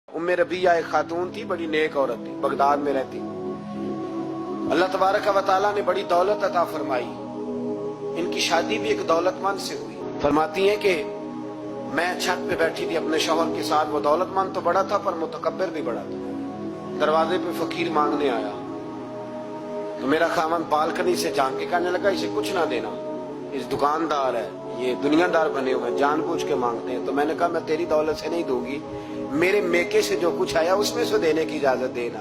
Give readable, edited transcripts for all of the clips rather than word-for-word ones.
उम्मे रबिया एक खातून थी, बड़ी नेक औरत थी, बगदाद में रहती। अल्लाह तबारक व तआला ने बड़ी दौलत अता फरमाई। इनकी शादी भी एक दौलतमंद से हुई। फरमाती हैं कि मैं छत पे बैठी थी अपने शौहर के साथ। वो दौलतमंद तो बड़ा था पर मुतकब्बिर भी बड़ा था। दरवाजे पे फकीर मांगने आया तो मेरा खामन बालकनी से झांक के कहने लगा, इसे कुछ ना देना, इस दुकानदार है, ये दुनियादार बने हुए हैं, जानबूझ के मांगते हैं। तो मैंने कहा मैं तेरी दौलत से नहीं दूंगी, मेरे मेके से जो कुछ आया उसमें से देने की इजाजत देना।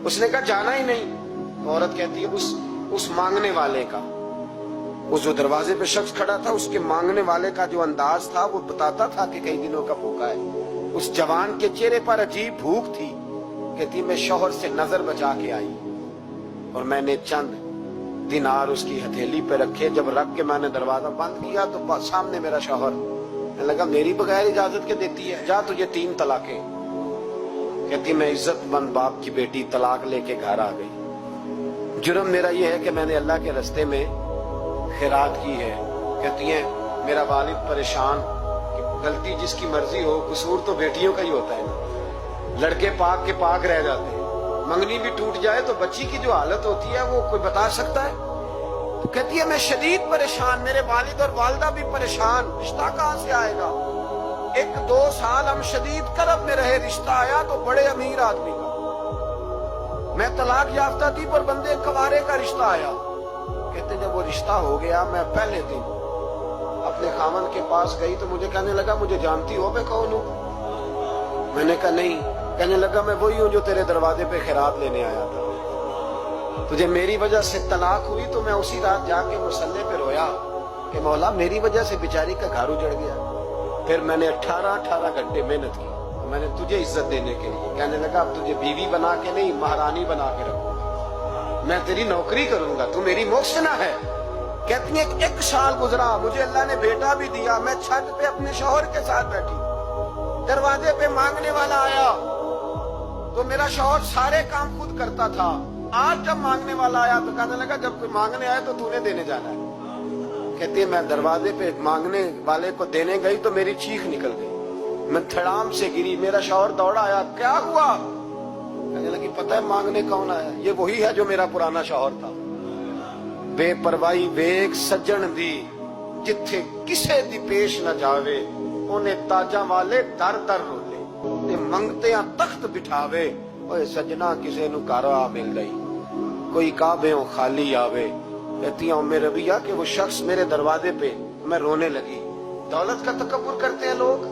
उसने कहा जाना ही नहीं। तो औरत कहती है उस मांगने वाले का, उस जो दरवाजे पे शख्स खड़ा था, उसके मांगने वाले का जो अंदाज था वो बताता था कि कई दिनों का भूखा है। उस जवान के चेहरे पर अजीब भूख थी। कहती मैं शौहर से नजर बचा के आई और मैंने चंद दिनार उसकी हथेली पे रखे। जब रख के मैंने दरवाजा बंद किया तो सामने मेरा शौहर। मैं लगा मेरी बगैर इजाजत के देती है, जा तुझे 3 तलाकें। कहती मैं इज्जतमंद बाप की बेटी तलाक लेके घर आ गई। जुर्म मेरा ये है कि मैंने अल्लाह के रास्ते में खैरात की है। कहती है मेरा वालिद परेशान, गलती जिसकी मर्जी हो, कसूर तो बेटियों का ही होता है ना। लड़के पाक के पाक रह जाते हैं, मंगनी भी टूट जाए तो बच्ची की जो हालत होती है वो कोई बता सकता है। तो कहती है मैं शदीद परेशान, मेरे वालिद और वालदा भी परेशान, रिश्ता कहाँ से आएगा। 1-2 साल हम शदीद करब में रहे, रिश्ता आया तो बड़े अमीर आदमी का। मैं तलाक याफ्ता थी पर बंदे कवारे का रिश्ता आया। कहते जब वो रिश्ता हो गया, मैं पहले दिन अपने खामन के पास गई तो मुझे कहने लगा मुझे जानती हो मैं कौन हूँ। मैंने कहा नहीं। कहने लगा मैं वही हूँ जो तेरे दरवाजे पे खैरात लेने आया था। तुझे मेरी वजह से तलाक हुई तो मैं उसी रात जाके मुसल्ले पे रोया कि मौला मेरी वजह से बेचारी का घर उजड़ गया। फिर मैंने 18 घंटे मेहनत की तो मैंने तुझे इज्जत देने के लिए। कहने लगा अब तुझे बीवी बना के नहीं, महारानी बना के रखूंगा, मैं तेरी नौकरी करूंगा, तू मेरी मोहसिना है। कहती है 1 साल गुजरा, मुझे अल्लाह ने बेटा भी दिया। मैं छत पे अपने शौहर के साथ बैठी, दरवाजे पे मांगने वाला आया तो मेरा शौहर सारे काम खुद करता था। आज जब मांगने वाला आया तो कहने लगा जब कोई मांगने आया तो तूने देने जाना है। कहती है मैं दरवाजे पे मांगने वाले को देने गई तो मेरी चीख निकल गई, मैं धड़ाम से गिरी। मेरा शौहर दौड़ा आया, क्या हुआ। कहने लगी पता है मांगने कौन आया, ये वही है जो मेरा पुराना शौहर था। बेपरवाही वेग सज्जन दी, जिथे किसे दी पेश न जावे, उन्हें ताजा वाले दर दर रोले, मंगते तख्त बिठावे। ओए सजना किसे नु कारा मिल गई, कोई काबे खाली आवे। कहती उम्मे रबिया कि वो शख्स मेरे दरवाजे पे, मैं रोने लगी। दौलत का तकब्बुर करते हैं लोग।